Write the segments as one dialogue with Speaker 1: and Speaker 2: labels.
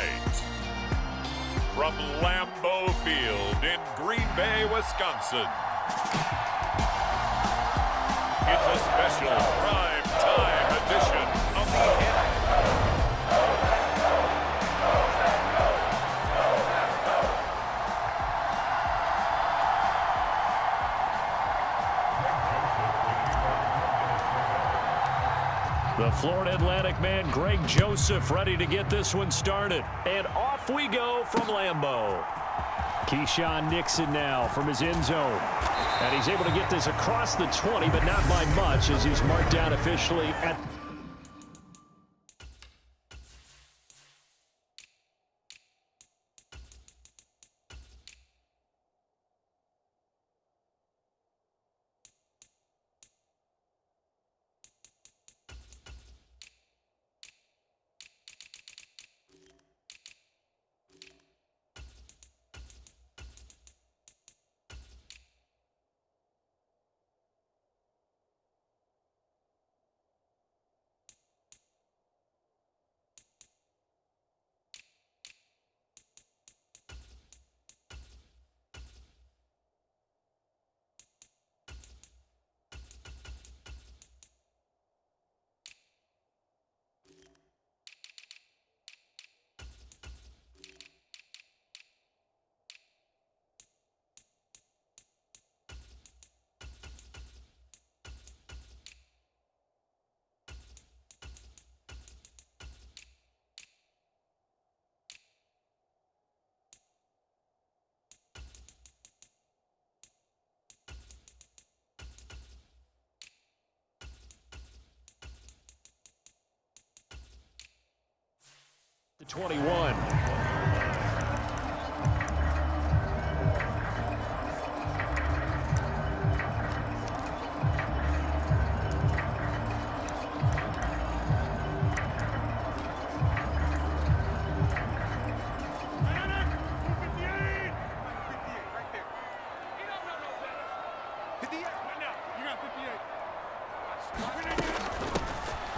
Speaker 1: Knight. From Lambeau Field in Green Bay, Wisconsin. It's a special prime time edition of the
Speaker 2: The Florida Atlantic man, Greg Joseph, ready to get this one started. And off we go from Lambeau. Keyshawn Nixon now from his end zone. And he's able to get this across the 20, but not by much as he's marked down officially at... The 21.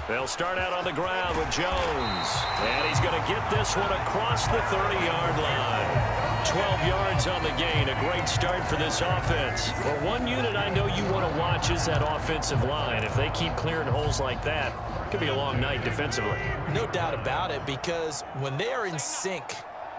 Speaker 2: They'll start out on the ground with Jones. And he's going to get this one across the 30-yard line. 12 yards on the gain. A great start for this offense. But one unit I know you want to watch is that offensive line. If they keep clearing holes like that, it could be a long night defensively.
Speaker 3: No doubt about it, because when they are in sync,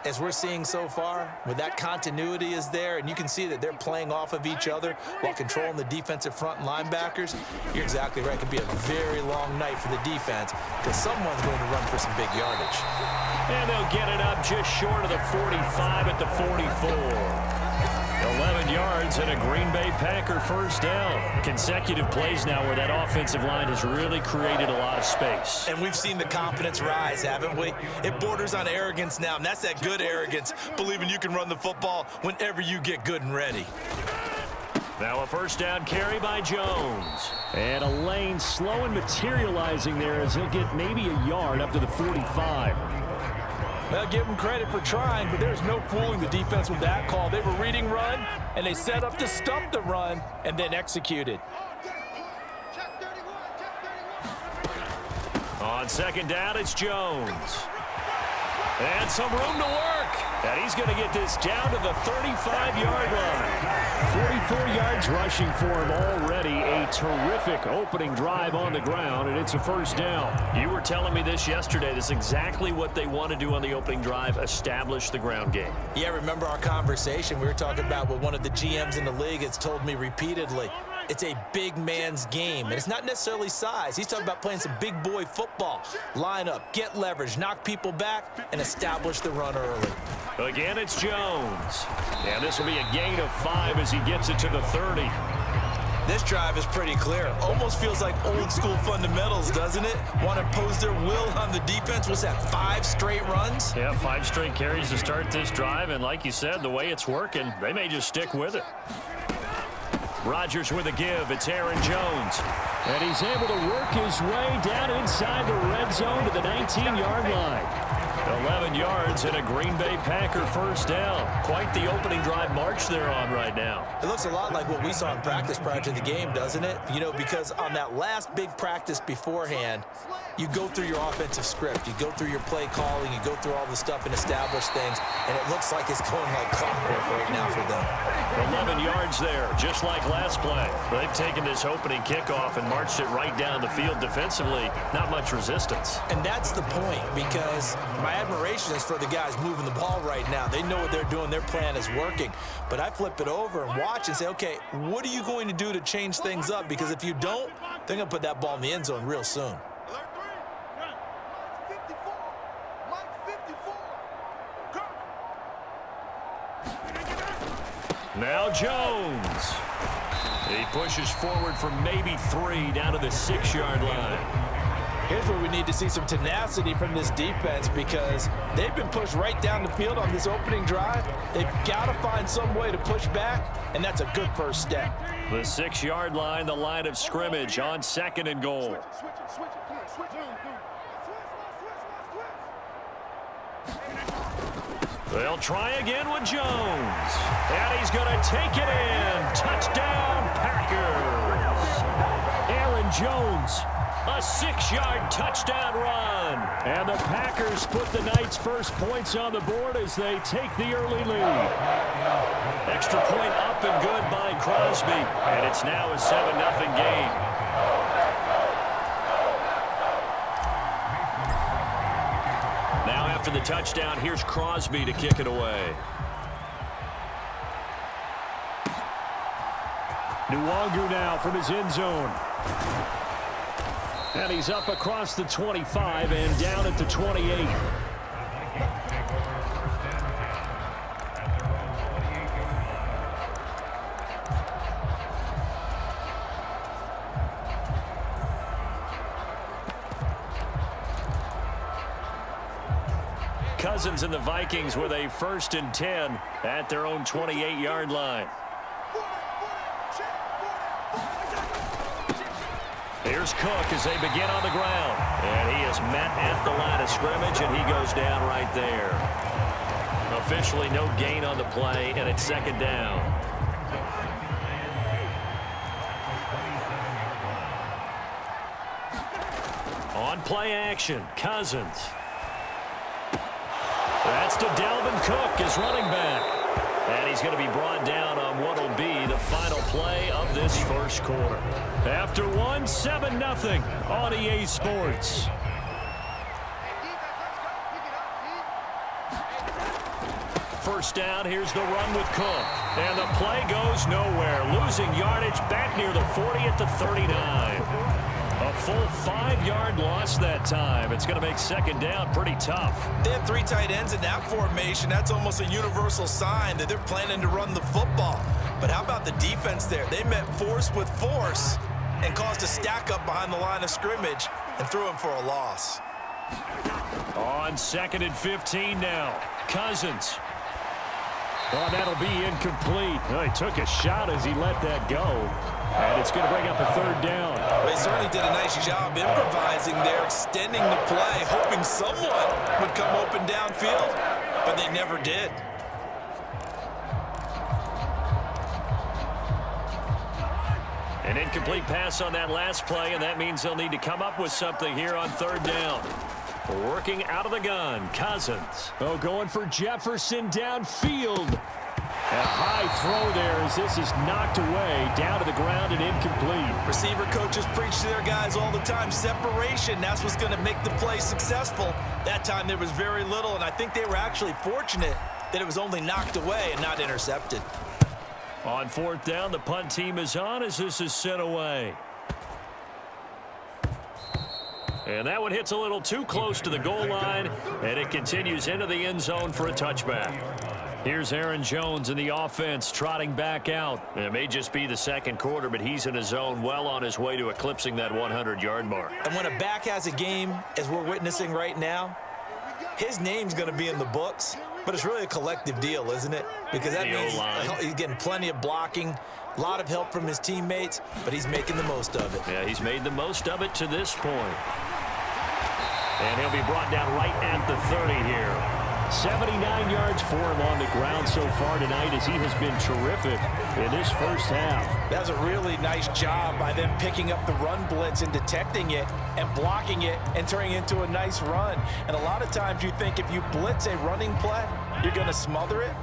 Speaker 3: as we're seeing so far, when that continuity is there and you can see that they're playing off of each other while controlling the defensive front linebackers, you're exactly right. It could be a very long night for the defense because someone's going to run for some big yardage.
Speaker 2: And they'll get it up just short of the 45 at the 44. 11 yards and a Green Bay Packer first down. Consecutive plays now where that offensive line has really created a lot of space.
Speaker 3: And we've seen the confidence rise, haven't we? It borders on arrogance now, and that's that good arrogance, believing you can run the football whenever you get good and ready.
Speaker 2: Now a first down carry by Jones. And a lane slow and materializing there as he'll get maybe a yard up to the 45.
Speaker 4: Well, give them credit for trying, but there's no fooling the defense with that call. They were reading run, and they set up to stump the run and then executed.
Speaker 2: On second down, it's Jones. And some room to work. And he's going to get this down to the 35-yard line. 44 yards rushing for him already. A terrific opening drive on the ground, and it's a first down. You were telling me this yesterday. This is exactly what they want to do on the opening drive, establish the ground game.
Speaker 3: Yeah, remember our conversation? We were talking about what one of the GMs in the league has told me repeatedly. It's a big man's game, and it's not necessarily size. He's talking about playing some big boy football. Line up, get leverage, knock people back, and establish the run early.
Speaker 2: Again, it's Jones. And this will be a gain of 5 as he gets it to the 30.
Speaker 3: This drive is pretty clear. Almost feels like old school fundamentals, doesn't it? Want to impose their will on the defense. What's that, 5 straight runs?
Speaker 2: Yeah, 5 straight carries to start this drive, and like you said, the way it's working, they may just stick with it. Rodgers with a give. It's Aaron Jones. And he's able to work his way down inside the red zone to the 19-yard line. 11 yards and a Green Bay Packer first down. Quite the opening drive march they're on right now.
Speaker 3: It looks a lot like what we saw in practice prior to the game, doesn't it? You know, because on that last big practice beforehand, you go through your offensive script. You go through your play calling. You go through all the stuff and establish things. And it looks like it's going like clockwork right now for them.
Speaker 2: 11 yards there, just like last play. They've taken this opening kickoff and marched it right down the field defensively. Not much resistance.
Speaker 3: And that's the point, because my admiration is for the guys moving the ball right now. They know what they're doing. Their plan is working. But I flip it over and watch and say, okay, what are you going to do to change things up? Because if you don't, they're going to put that ball in the end zone real soon.
Speaker 2: Now Jones. He pushes forward for maybe 3 down to the 6-yard line.
Speaker 4: Here's where we need to see some tenacity from this defense, because they've been pushed right down the field on this opening drive. They've got to find some way to push back, and that's a good first step.
Speaker 2: The 6-yard line, the line of scrimmage on 2nd and goal. They'll try again with Jones. And he's going to take it in. Touchdown, Packers. Aaron Jones, a 6-yard touchdown run. And the Packers put the Knights' first points on the board as they take the early lead. Extra point up and good by Crosby. And it's now a 7-0 game. After the touchdown, here's Crosby to kick it away. Nwangu now from his end zone. And he's up across the 25 and down at the 28. Cousins and the Vikings with a 1st and 10 at their own 28-yard line. Here's Cook as they begin on the ground. And he is met at the line of scrimmage, and he goes down right there. Officially no gain on the play, and it's 2nd down. On play action, Cousins. That's to Dalvin Cook, his running back. And he's going to be brought down on what will be the final play of this first quarter. After 7-0 on EA Sports. First down, here's the run with Cook. And the play goes nowhere. Losing yardage back near the 40 at the 39. A full 5-yard loss that time. It's going to make 2nd down pretty tough.
Speaker 3: They have 3 tight ends in that formation. That's almost a universal sign that they're planning to run the football. But how about the defense there? They met force with force and caused a stack up behind the line of scrimmage and threw him for a loss.
Speaker 2: On 2nd and 15 now. Cousins. Oh, that'll be incomplete. Oh, he took a shot as he let that go. And it's going to bring up a 3rd down.
Speaker 3: They certainly did a nice job improvising there, extending the play, hoping someone would come open downfield, but they never did.
Speaker 2: An incomplete pass on that last play, and that means they'll need to come up with something here on 3rd down. Working out of the gun, Cousins. Oh, going for Jefferson downfield. A high throw there as this is knocked away, down to the ground and incomplete.
Speaker 3: Receiver coaches preach to their guys all the time. Separation, that's what's going to make the play successful. That time there was very little, and I think they were actually fortunate that it was only knocked away and not intercepted.
Speaker 2: On 4th down, the punt team is on as this is sent away. And that one hits a little too close to the goal line, and it continues into the end zone for a touchback. Here's Aaron Jones in the offense trotting back out. It may just be the 2nd quarter, but he's in his zone well on his way to eclipsing that 100-yard mark.
Speaker 3: And when a back has a game, as we're witnessing right now, his name's going to be in the books, but it's really a collective deal, isn't it? Because that means he's getting plenty of blocking, a lot of help from his teammates, but he's making the most of it.
Speaker 2: Yeah, he's made the most of it to this point. And he'll be brought down right at the 30 here. 79 yards for him on the ground so far tonight as he has been terrific in this first half.
Speaker 4: That's a really nice job by them picking up the run blitz and detecting it and blocking it and turning it into a nice run. And a lot of times you think if you blitz a running play, you're going to smother it.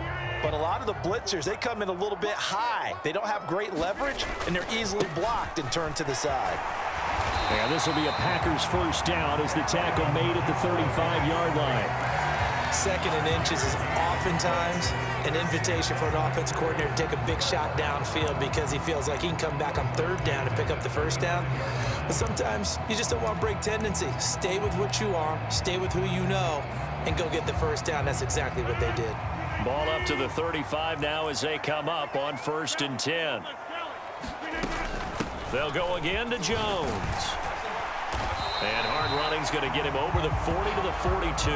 Speaker 4: But a lot of the blitzers, they come in a little bit high. They don't have great leverage, and they're easily blocked and turned to the side.
Speaker 2: And this will be a Packers first down as the tackle made at the 35-yard line.
Speaker 3: Second and inches is oftentimes an invitation for an offensive coordinator to take a big shot downfield because he feels like he can come back on third down and pick up the first down. But sometimes you just don't want to break tendency. Stay with what you are, stay with who you know, and go get the first down. That's exactly what they did.
Speaker 2: Ball up to the 35 now as they come up on 1st and 10. They'll go again to Jones. And hard running's going to get him over the 40 to the 42.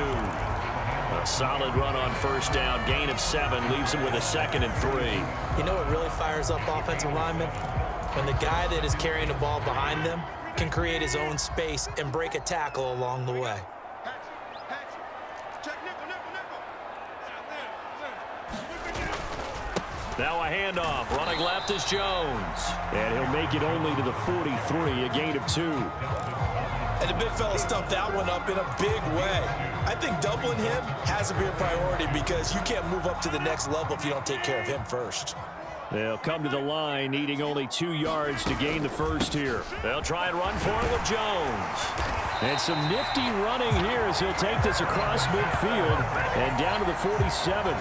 Speaker 2: A solid run on first down. Gain of 7 leaves him with a 2nd and 3.
Speaker 3: You know what really fires up offensive linemen? When the guy that is carrying the ball behind them can create his own space and break a tackle along the way.
Speaker 2: Now a handoff. Running left is Jones. And he'll make it only to the 43, a gain of 2.
Speaker 4: And the big fella stuffed that one up in a big way. I think doubling him has to be a priority because you can't move up to the next level if you don't take care of him first.
Speaker 2: They'll come to the line, needing only 2 yards to gain the first here. They'll try and run for it with Jones. And some nifty running here as he'll take this across midfield and down to the 47.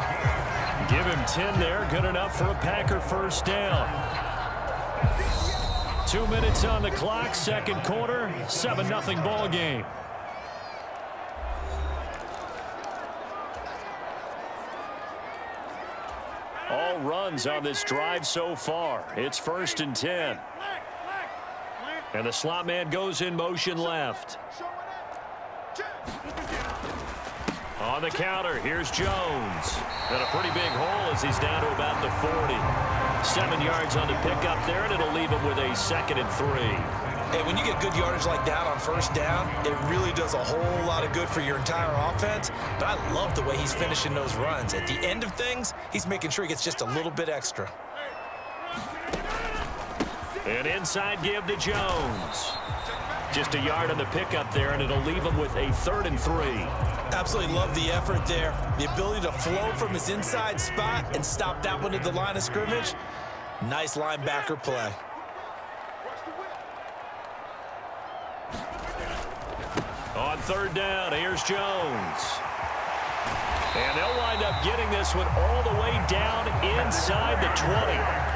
Speaker 2: Give him 10 there, good enough for a Packer first down. 2 minutes on the clock, second quarter, 7-0 ball game. All runs on this drive so far. It's 1st and 10. And the slot man goes in motion left. On the counter, here's Jones. Got a pretty big hole as he's down to about the 40. 7 yards on the pickup there, and it'll leave him with a 2nd and 3.
Speaker 4: Hey, when you get good yardage like that on first down, it really does a whole lot of good for your entire offense. But I love the way he's finishing those runs. At the end of things, he's making sure he gets just a little bit extra.
Speaker 2: An inside give to Jones. Just a yard on the pickup there, and it'll leave him with a 3rd and 3.
Speaker 4: Absolutely love the effort there. The ability to flow from his inside spot and stop that one at the line of scrimmage. Nice linebacker play.
Speaker 2: On 3rd down, here's Jones. And they'll wind up getting this one all the way down inside the 20.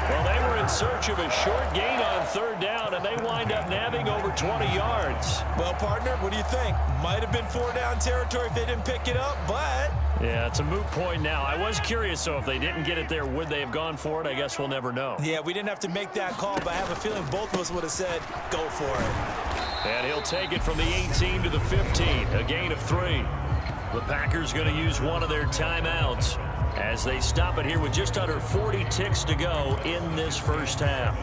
Speaker 2: Well, they were in search of a short gain on 3rd down, and they wind up nabbing over 20 yards.
Speaker 4: Well, partner, what do you think? Might have been 4-down territory if they didn't pick it up, but...
Speaker 2: Yeah, it's a moot point now. I was curious, so if they didn't get it there, would they have gone for it? I guess we'll never know.
Speaker 4: Yeah, we didn't have to make that call, but I have a feeling both of us would have said, go for it.
Speaker 2: And he'll take it from the 18 to the 15, a gain of 3. The Packers going to use one of their timeouts as they stop it here with just under 40 ticks to go in this first half.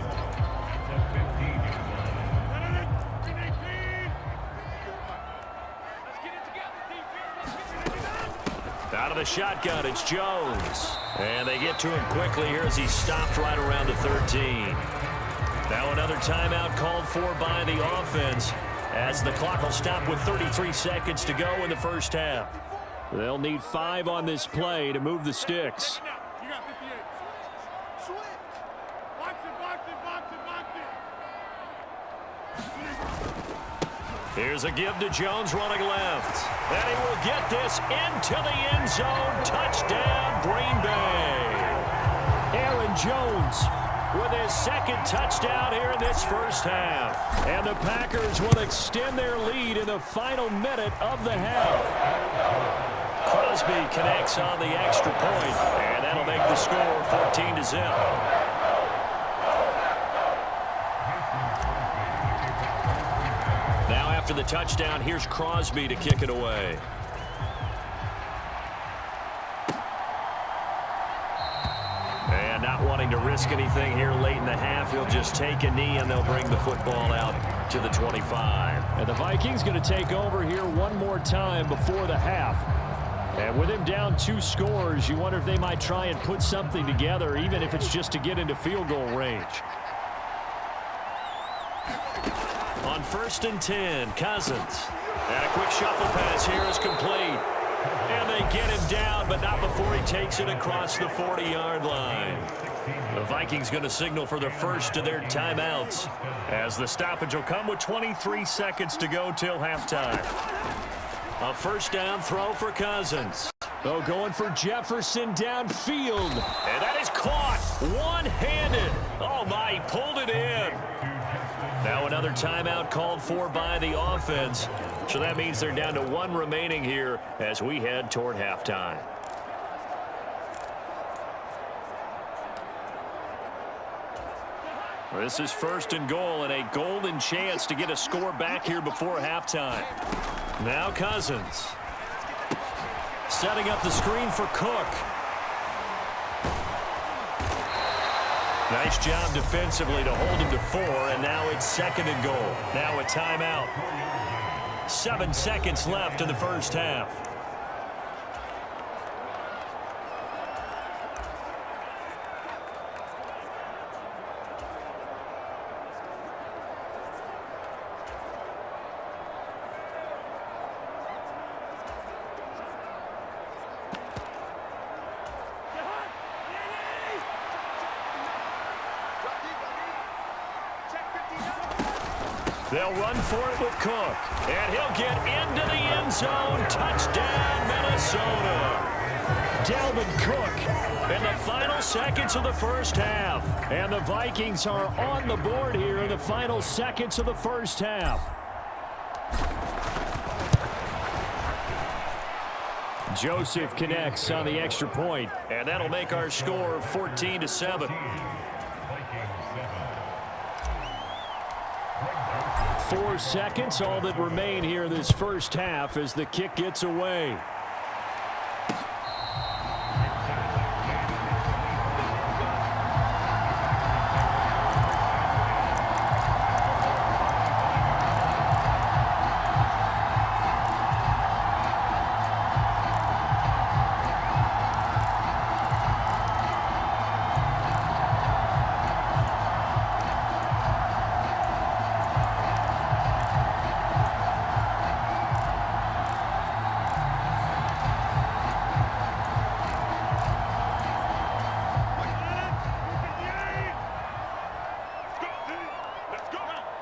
Speaker 2: Out of the shotgun, it's Jones. And they get to him quickly here as he stopped right around the 13. Now another timeout called for by the offense as the clock will stop with 33 seconds to go in the first half. They'll need 5 on this play to move the sticks. Here's a give to Jones running left. And he will get this into the end zone. Touchdown, Green Bay. Aaron Jones with his 2nd touchdown here in this first half. And the Packers will extend their lead in the final minute of the half. Crosby connects on the extra point, and that'll make the score 14-0. Now after the touchdown, here's Crosby to kick it away. And not wanting to risk anything here late in the half, he'll just take a knee, and they'll bring the football out to the 25. And the Vikings going to take over here one more time before the half. And with him down 2 scores, you wonder if they might try and put something together, even if it's just to get into field goal range. On 1st and 10, Cousins. And a quick shuffle pass here is complete. And they get him down, but not before he takes it across the 40-yard line. The Vikings going to signal for the first of their timeouts, as the stoppage will come with 23 seconds to go till halftime. A first down throw for Cousins. Oh, going for Jefferson downfield. And that is caught one-handed. Oh, my, he pulled it in. Now another timeout called for by the offense. So that means they're down to 1 remaining here as we head toward halftime. This is 1st and goal, and a golden chance to get a score back here before halftime. Now Cousins. Setting up the screen for Cook. Nice job defensively to hold him to 4, and now it's 2nd and goal. Now a timeout. 7 seconds left in the first half. They'll run for it with Cook. And he'll get into the end zone. Touchdown, Minnesota. Dalvin Cook in the final seconds of the first half. And the Vikings are on the board here in the final seconds of the first half. Joseph connects on the extra point, and that'll make our score 14-7. 4 seconds, all that remain here in this first half as the kick gets away.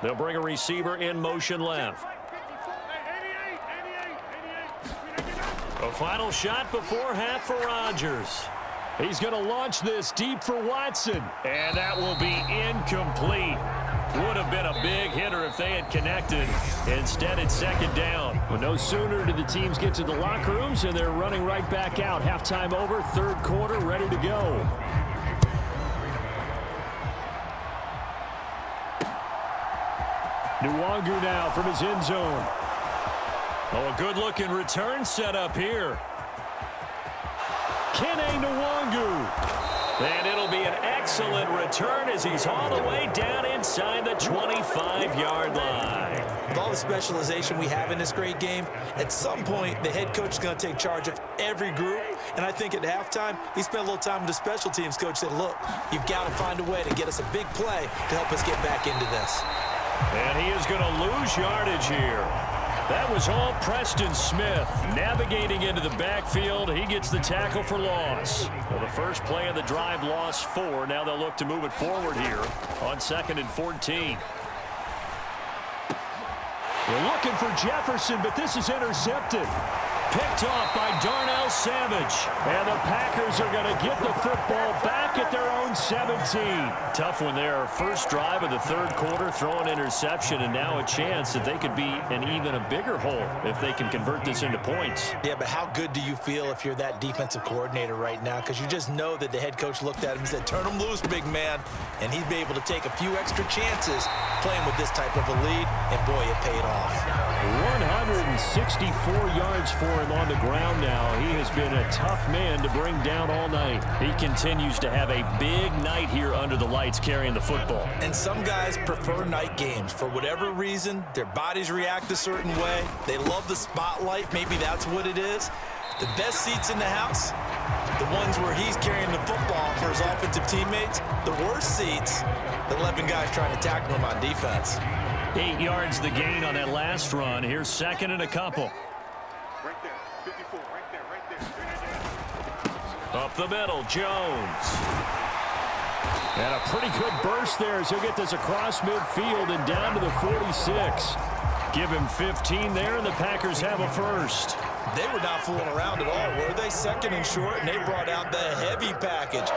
Speaker 2: They'll bring a receiver in motion left. A final shot before half for Rodgers. He's going to launch this deep for Watson. And that will be incomplete. Would have been a big hitter if they had connected. Instead, it's 2nd down. Well, no sooner did the teams get to the locker rooms, and they're running right back out. Halftime over, 3rd quarter, ready to go. Nwangu now from his end zone. Oh, a good-looking return set up here. Kene Nwangu. And it'll be an excellent return as he's all the way down inside the 25-yard line.
Speaker 3: With all the specialization we have in this great game, at some point, the head coach is going to take charge of every group. And I think at halftime, he spent a little time with the special teams coach, said, look, you've got to find a way to get us a big play to help us get back into this.
Speaker 2: And he is going to lose yardage here. That was all Preston Smith navigating into the backfield. He gets the tackle for loss. Well, the first play of the drive lost 4. Now they'll look to move it forward here on 2nd and 14. They're looking for Jefferson, but this is intercepted. Picked off by Darnell Savage. And the Packers are going to get the football back at their own 17. Tough one there. First drive of the 3rd quarter, throwing interception, and now a chance that they could be in even a bigger hole if they can convert this into points.
Speaker 3: Yeah, but how good do you feel if you're that defensive coordinator right now? Because you just know that the head coach looked at him and said, turn him loose, big man. And he'd be able to take a few extra chances playing with this type of a lead, and boy, it paid off.
Speaker 2: 164 yards for him on the ground now. He has been a tough man to bring down all night. He continues to have a big night here under the lights carrying the football.
Speaker 3: And some guys prefer night games. For whatever reason, their bodies react a certain way. They love the spotlight. Maybe that's what it is. The best seats in the house, the ones where he's carrying the football for his offensive teammates. The worst seats, the 11 guys trying to tackle him on defense.
Speaker 2: 8 yards the gain on that last run. Here's second and a couple.
Speaker 1: Right there, 54, right there.
Speaker 2: Up the middle, Jones. And a pretty good burst there as he'll get this across midfield and down to the 46. Give him 15 there, and the Packers have a first.
Speaker 3: They were not fooling around at all, were they? Second and short, and they brought out the heavy package.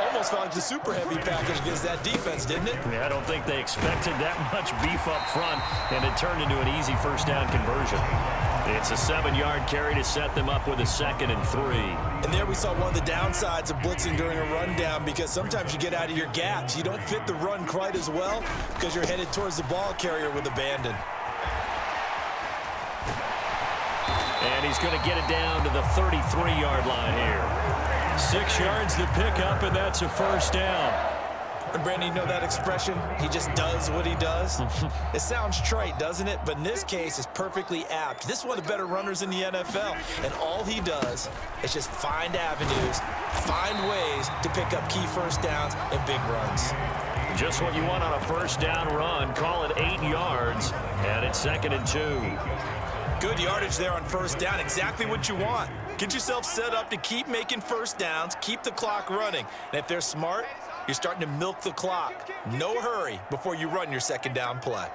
Speaker 3: Almost felt like the super heavy package against that defense, didn't it?
Speaker 2: Yeah, I don't think they expected that much beef up front, and it turned into an easy first down conversion. It's a 7-yard carry to set them up with a 2nd and 3.
Speaker 3: And there we saw one of the downsides of blitzing during a rundown, because sometimes you get out of your gaps. You don't fit the run quite as well because you're headed towards the ball carrier with abandon.
Speaker 2: And he's going to get it down to the 33-yard line here. 6 yards the pickup, and that's a first down.
Speaker 3: And Brandon, you know that expression? He just does what he does. It sounds trite, doesn't it? But in this case, it's perfectly apt. This is one of the better runners in the NFL, and all he does is just find avenues, find ways to pick up key first downs and big runs.
Speaker 2: Just what you want on a first down run. Call it 8 yards, and it's 2nd and 2.
Speaker 3: Good yardage there on first down. Exactly what you want. Get yourself set up to keep making first downs, keep the clock running. And if they're smart, you're starting to milk the clock. No hurry before you run your second down play.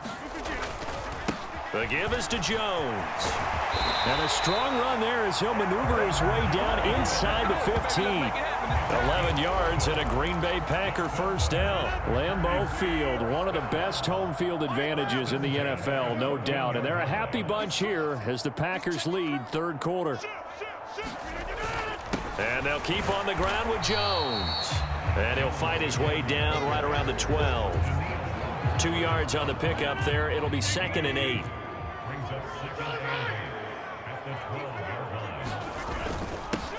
Speaker 2: The give is to Jones. And a strong run there as he'll maneuver his way down inside the 15. 11 yards and a Green Bay Packer first down. Lambeau Field, one of the best home field advantages in the NFL, no doubt. And they're a happy bunch here as the Packers lead third quarter. And they'll keep on the ground with Jones. And he'll fight his way down right around the 12. 2 yards on the pickup there. It'll be 2nd and 8.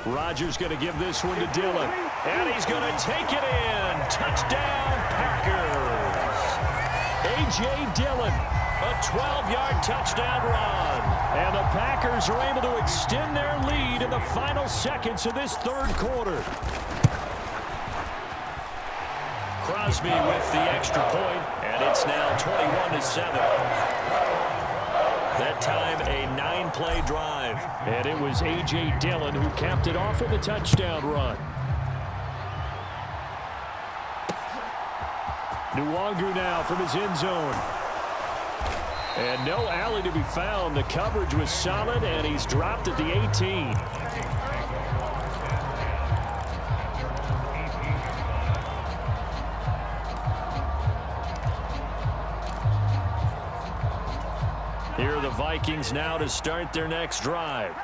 Speaker 2: Rodgers going to give this one to Dillon. And he's going to take it in. Touchdown, Packers. A.J. Dillon, a 12-yard touchdown run. And the Packers are able to extend their lead in the final seconds of this third quarter. Crosby with the extra point, and it's now 21-7. That time, a 9-play drive. And it was A.J. Dillon who capped it off with a touchdown run. Nwangu now from his end zone. And no alley to be found. The coverage was solid, and he's dropped at the 18. Here are the Vikings now to start their next drive.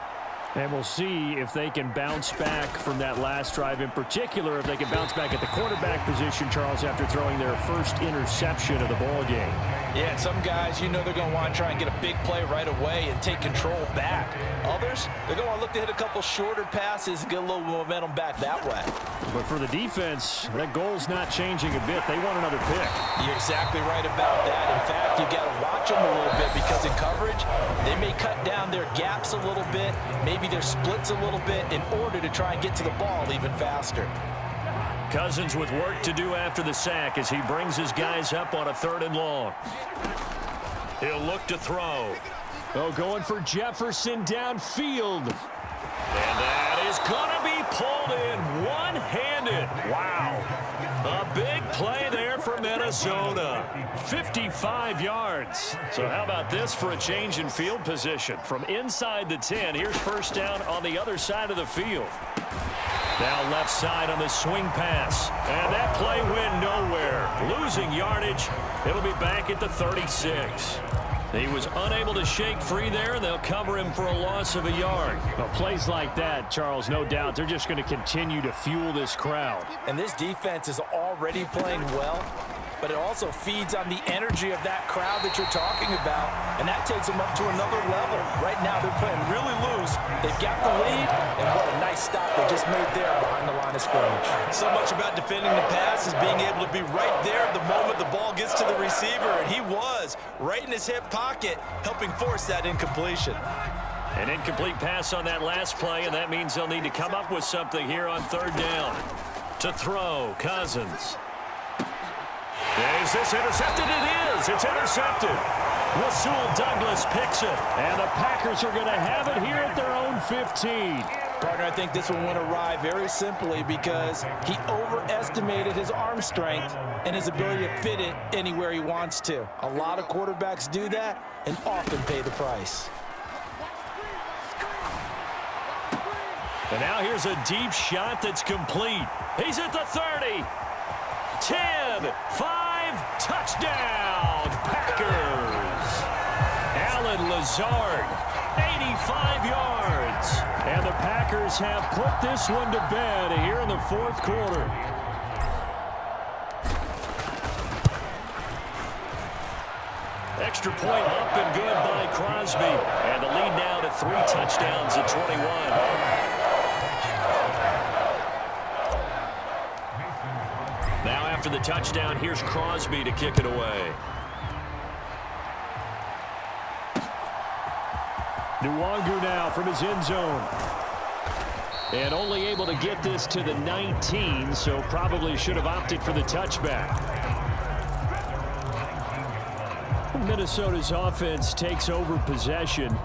Speaker 2: And we'll see if they can bounce back from that last drive, in particular if they can bounce back at the quarterback position, Charles, after throwing their first interception of the ball game.
Speaker 3: Yeah, and some guys, you know they're going to want to try and get a big play right away and take control back. Others, they're going to want to look to hit a couple shorter passes and get a little momentum back that way.
Speaker 2: But for the defense, that goal's not changing a bit. They want another pick.
Speaker 3: You're exactly right about that. In fact, you got to watch them a little bit because in coverage, they may cut down their gaps a little bit, maybe their splits a little bit in order to try and get to the ball even faster.
Speaker 2: Cousins with work to do after the sack as he brings his guys up on a 3rd and long. He'll look to throw. Oh, going for Jefferson downfield. And that is going to be pulled in one-handed. Wow. A big play there for Minnesota. 55 yards. So how about this for a change in field position? From inside the 10, here's first down on the other side of the field. Now left side on the swing pass. And that play went nowhere. Losing yardage. It'll be back at the 36. He was unable to shake free there, and they'll cover him for a loss of a yard. Well, plays like that, Charles, no doubt, they're just going to continue to fuel this crowd.
Speaker 3: And this defense is already playing well.
Speaker 4: but it also feeds on the energy of that crowd that you're talking about, and that takes them up to another level. Right now, they're playing really loose. They've got the lead, and what a nice stop they just made there behind the line of scrimmage. So much about defending the pass is being able to be right there the moment the ball gets to the receiver, and he was right in his hip pocket, helping force that incompletion.
Speaker 2: An incomplete pass on that last play, and that means they'll need to come up with something here on third down. To throw, Cousins. Is this intercepted? It is. It's intercepted. Rasul Douglas picks it, and the Packers are going to have it here at their own 15.
Speaker 4: Partner, I think this one went awry very simply because he overestimated his arm strength and his ability to fit it anywhere he wants to. A lot of quarterbacks do that and often pay the price.
Speaker 2: And now here's a deep shot that's complete. He's at the 30. 10, 5, touchdown, Packers. Alan Lazard, 85 yards. And the Packers have put this one to bed here in the fourth quarter. Extra point up and good by Crosby. And the lead now to 3 touchdowns at 21. Now after the touchdown, here's Crosby to kick it away. Nwangu now from his end zone. And only able to get this to the 19, so probably should have opted for the touchback. Minnesota's offense takes over possession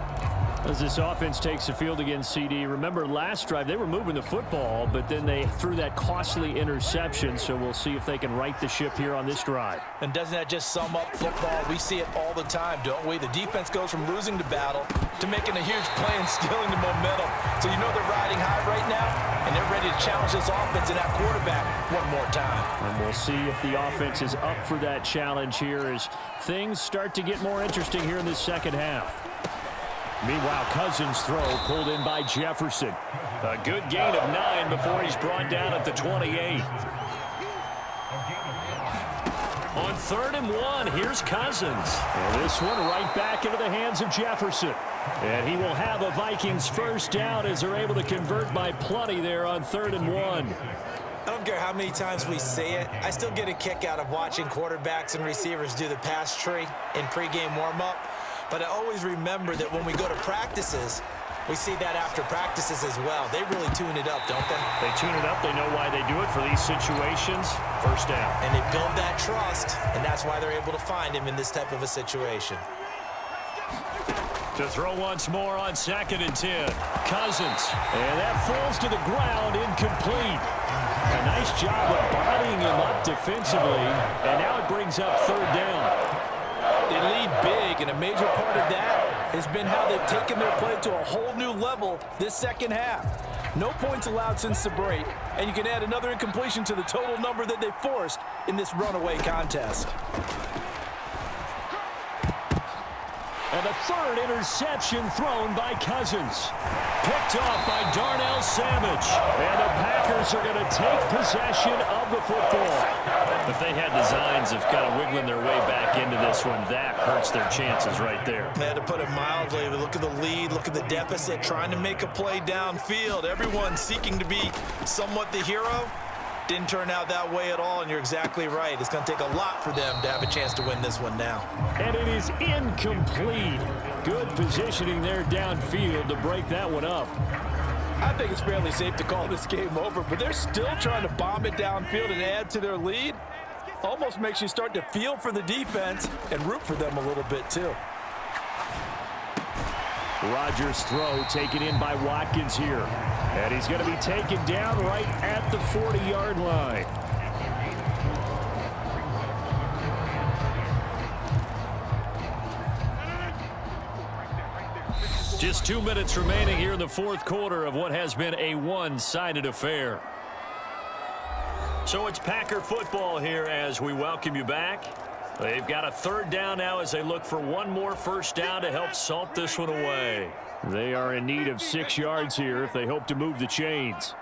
Speaker 2: as this offense takes the field against CD. Remember, last drive, they were moving the football, but then they threw that costly interception, so we'll see if they can right the ship here on this drive.
Speaker 4: And doesn't that just sum up football? We see it all the time, don't we? The defense goes from losing the battle to making a huge play and stealing the momentum. So you know they're riding high right now, and they're ready to challenge this offense and that quarterback one more time.
Speaker 2: And we'll see if the offense is up for that challenge here as things start to get more interesting here in this second half. Meanwhile, Cousins' throw pulled in by Jefferson. A good gain of 9 before he's brought down at the 28. On 3rd and 1, here's Cousins. And this one right back into the hands of Jefferson. And he will have a Vikings first down as they're able to convert by plenty there on 3rd and 1.
Speaker 3: I don't care how many times we say it, I still get a kick out of watching quarterbacks and receivers do the pass tree in pregame warm-up. But I always remember that when we go to practices, we see that after practices as well. They really tune it up, don't they?
Speaker 2: They tune it up. They know why they do it for these situations. First down.
Speaker 3: And they build that trust, and that's why they're able to find him in this type of a situation.
Speaker 2: To throw once more on 2nd and 10. Cousins. And that falls to the ground, incomplete. A nice job of bodying him up defensively. And now it brings up 3rd down.
Speaker 4: They lead big, and a major part of that has been how they've taken their play to a whole new level this second half. No points allowed since the break, and you can add another incompletion to the total number that they forced in this runaway contest.
Speaker 2: And the 3rd interception thrown by Cousins. Picked off by Darnell Savage. And the Packers are going to take possession of the football. If they had designs of kind of wiggling their way back into this one, that hurts their chances right there.
Speaker 4: They had to put it mildly. Look at the lead, look at the deficit, trying to make a play downfield. Everyone seeking to be somewhat the hero. Didn't turn out that way at all, and you're exactly right. It's going to take a lot for them to have a chance to win this one now.
Speaker 2: And it is incomplete. Good positioning there downfield to break that one up.
Speaker 4: I think it's fairly safe to call this game over, but they're still trying to bomb it downfield and add to their lead. Almost makes you start to feel for the defense and root for them a little bit too.
Speaker 2: Rodgers' throw taken in by Watkins here. And he's going to be taken down right at the 40-yard line. Just 2 minutes remaining here in the fourth quarter of what has been a one-sided affair. So it's Packer football here as we welcome you back. They've got a 3rd down now as they look for one more first down to help salt this one away. They are in need of 6 yards here if they hope to move the chains.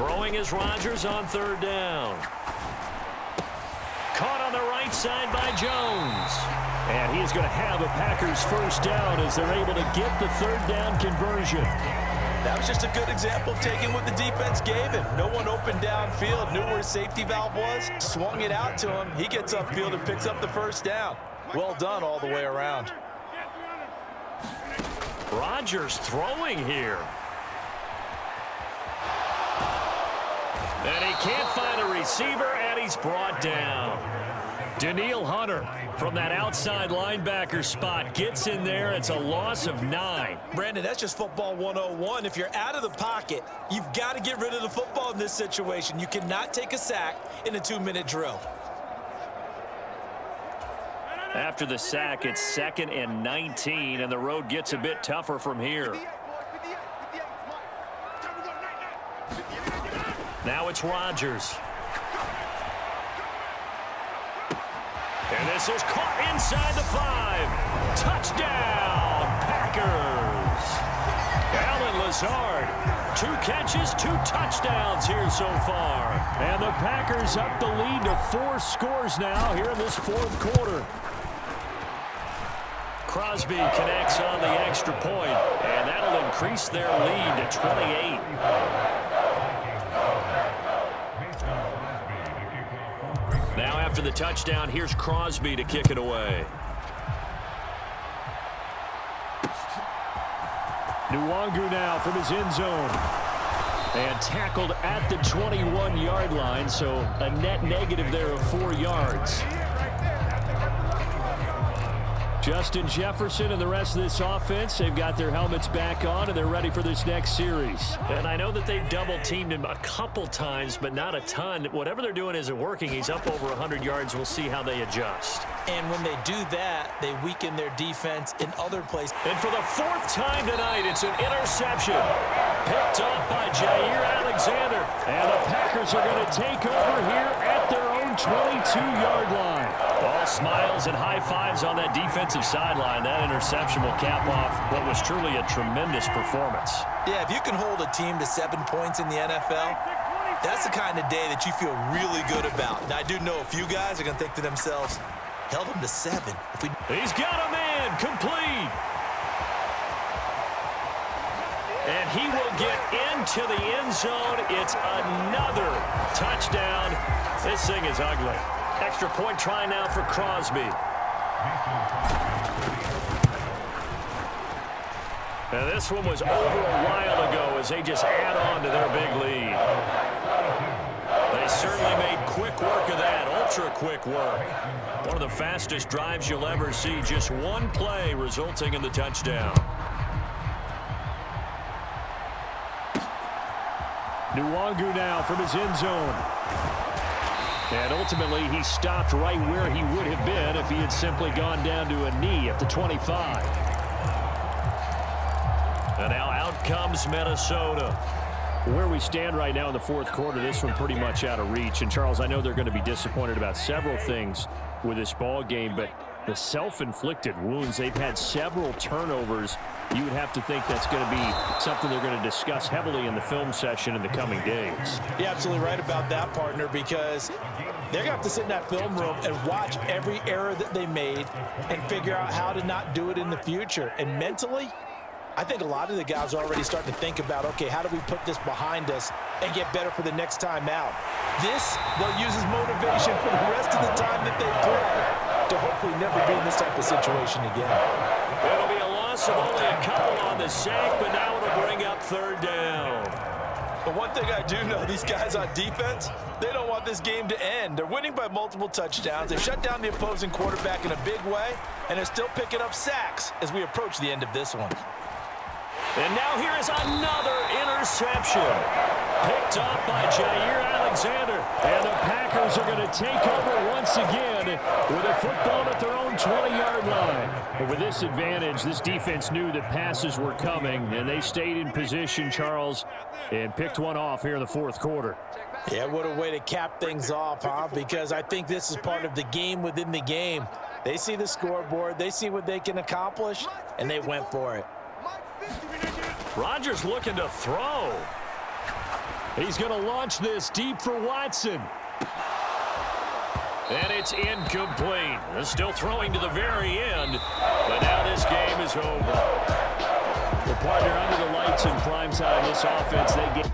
Speaker 2: Throwing is Rodgers on third down. Caught on the right side by Jones. And he's going to have a Packers first down as they're able to get the third down conversion.
Speaker 3: That was just a good example of taking what the defense gave him. No one open downfield, knew where his safety valve was, swung it out to him. He gets upfield and picks up the first down. Well done all the way around.
Speaker 2: Rodgers throwing here. And he can't find a receiver, and he's brought down. Danielle Hunter from that outside linebacker spot gets in there. It's a loss of 9.
Speaker 3: Brandon, that's just football 101. If you're out of the pocket, you've got to get rid of the football in this situation. You cannot take a sack in a 2-minute drill.
Speaker 2: After the sack, it's 2nd and 19, and the road gets a bit tougher from here. Now it's Rodgers. And this is caught inside the 5. Touchdown, Packers. Allen Lazard, 2 catches, 2 touchdowns here so far. And the Packers up the lead to 4 scores now here in this 4th quarter. Crosby connects on the extra point, and that'll increase their lead to 28. Now after the touchdown, here's Crosby to kick it away. Nwangu now from his end zone. And tackled at the 21-yard line, so a net negative there of 4 yards. Justin Jefferson and the rest of this offense, they've got their helmets back on, and they're ready for this next series. And I know that they've double-teamed him a couple times, but not a ton. Whatever they're doing isn't working. He's up over 100 yards. We'll see how they adjust.
Speaker 3: And when they do that, they weaken their defense in other places.
Speaker 2: And for the 4th time tonight, it's an interception. Picked up by Jair Alexander. And the Packers are going to take over here at their own 22-yard line. All smiles and high fives on that defensive sideline. That interception will cap off what was truly a tremendous performance.
Speaker 3: Yeah, if you can hold a team to 7 points in the NFL, that's the kind of day that you feel really good about. Now, I do know a few guys are going to think to themselves, held them to 7.
Speaker 2: He's got a man complete. And he will get into the end zone. It's another touchdown. This thing is ugly. Extra point try now for Crosby. Now this one was over a while ago as they just add on to their big lead. They certainly made quick work of that, ultra quick work. One of the fastest drives you'll ever see, just one play resulting in the touchdown. Nwangu now from his end zone. And ultimately, he stopped right where he would have been if he had simply gone down to a knee at the 25. And now out comes Minnesota. Where we stand right now in the 4th quarter, this one pretty much out of reach. And, Charles, I know they're going to be disappointed about several things with this ball game, but the self-inflicted wounds, they've had several turnovers. You would have to think that's going to be something they're going to discuss heavily in the film session in the coming days.
Speaker 3: You're absolutely right about that, partner, because they're going to have to sit in that film room and watch every error that they made and figure out how to not do it in the future. And mentally, I think a lot of the guys are already starting to think about, okay, how do we put this behind us and get better for the next time out? This, they'll use as motivation for the rest of the time that they play to hopefully never be in this type of situation again.
Speaker 2: It'll be a loss of only a couple on the sack, but now it'll bring up 3rd down.
Speaker 3: But one thing I do know, these guys on defense, they don't want this game to end. They're winning by multiple touchdowns. They've shut down the opposing quarterback in a big way, and they're still picking up sacks as we approach the end of this one.
Speaker 2: And now here is another interception. Picked up by Jair Alexander. And the Packers are going to take over once again with a football at their own 20-yard line. But with this advantage, this defense knew that passes were coming, and they stayed in position, Charles, and picked one off here in the 4th quarter.
Speaker 3: Yeah, what a way to cap things off, huh? Because I think this is part of the game within the game. They see the scoreboard, they see what they can accomplish, and they went for it.
Speaker 2: Rodgers looking to throw. He's going to launch this deep for Watson. And it's incomplete. They're still throwing to the very end, but now this game is over. The partner under the lights in prime time, this offense, they get...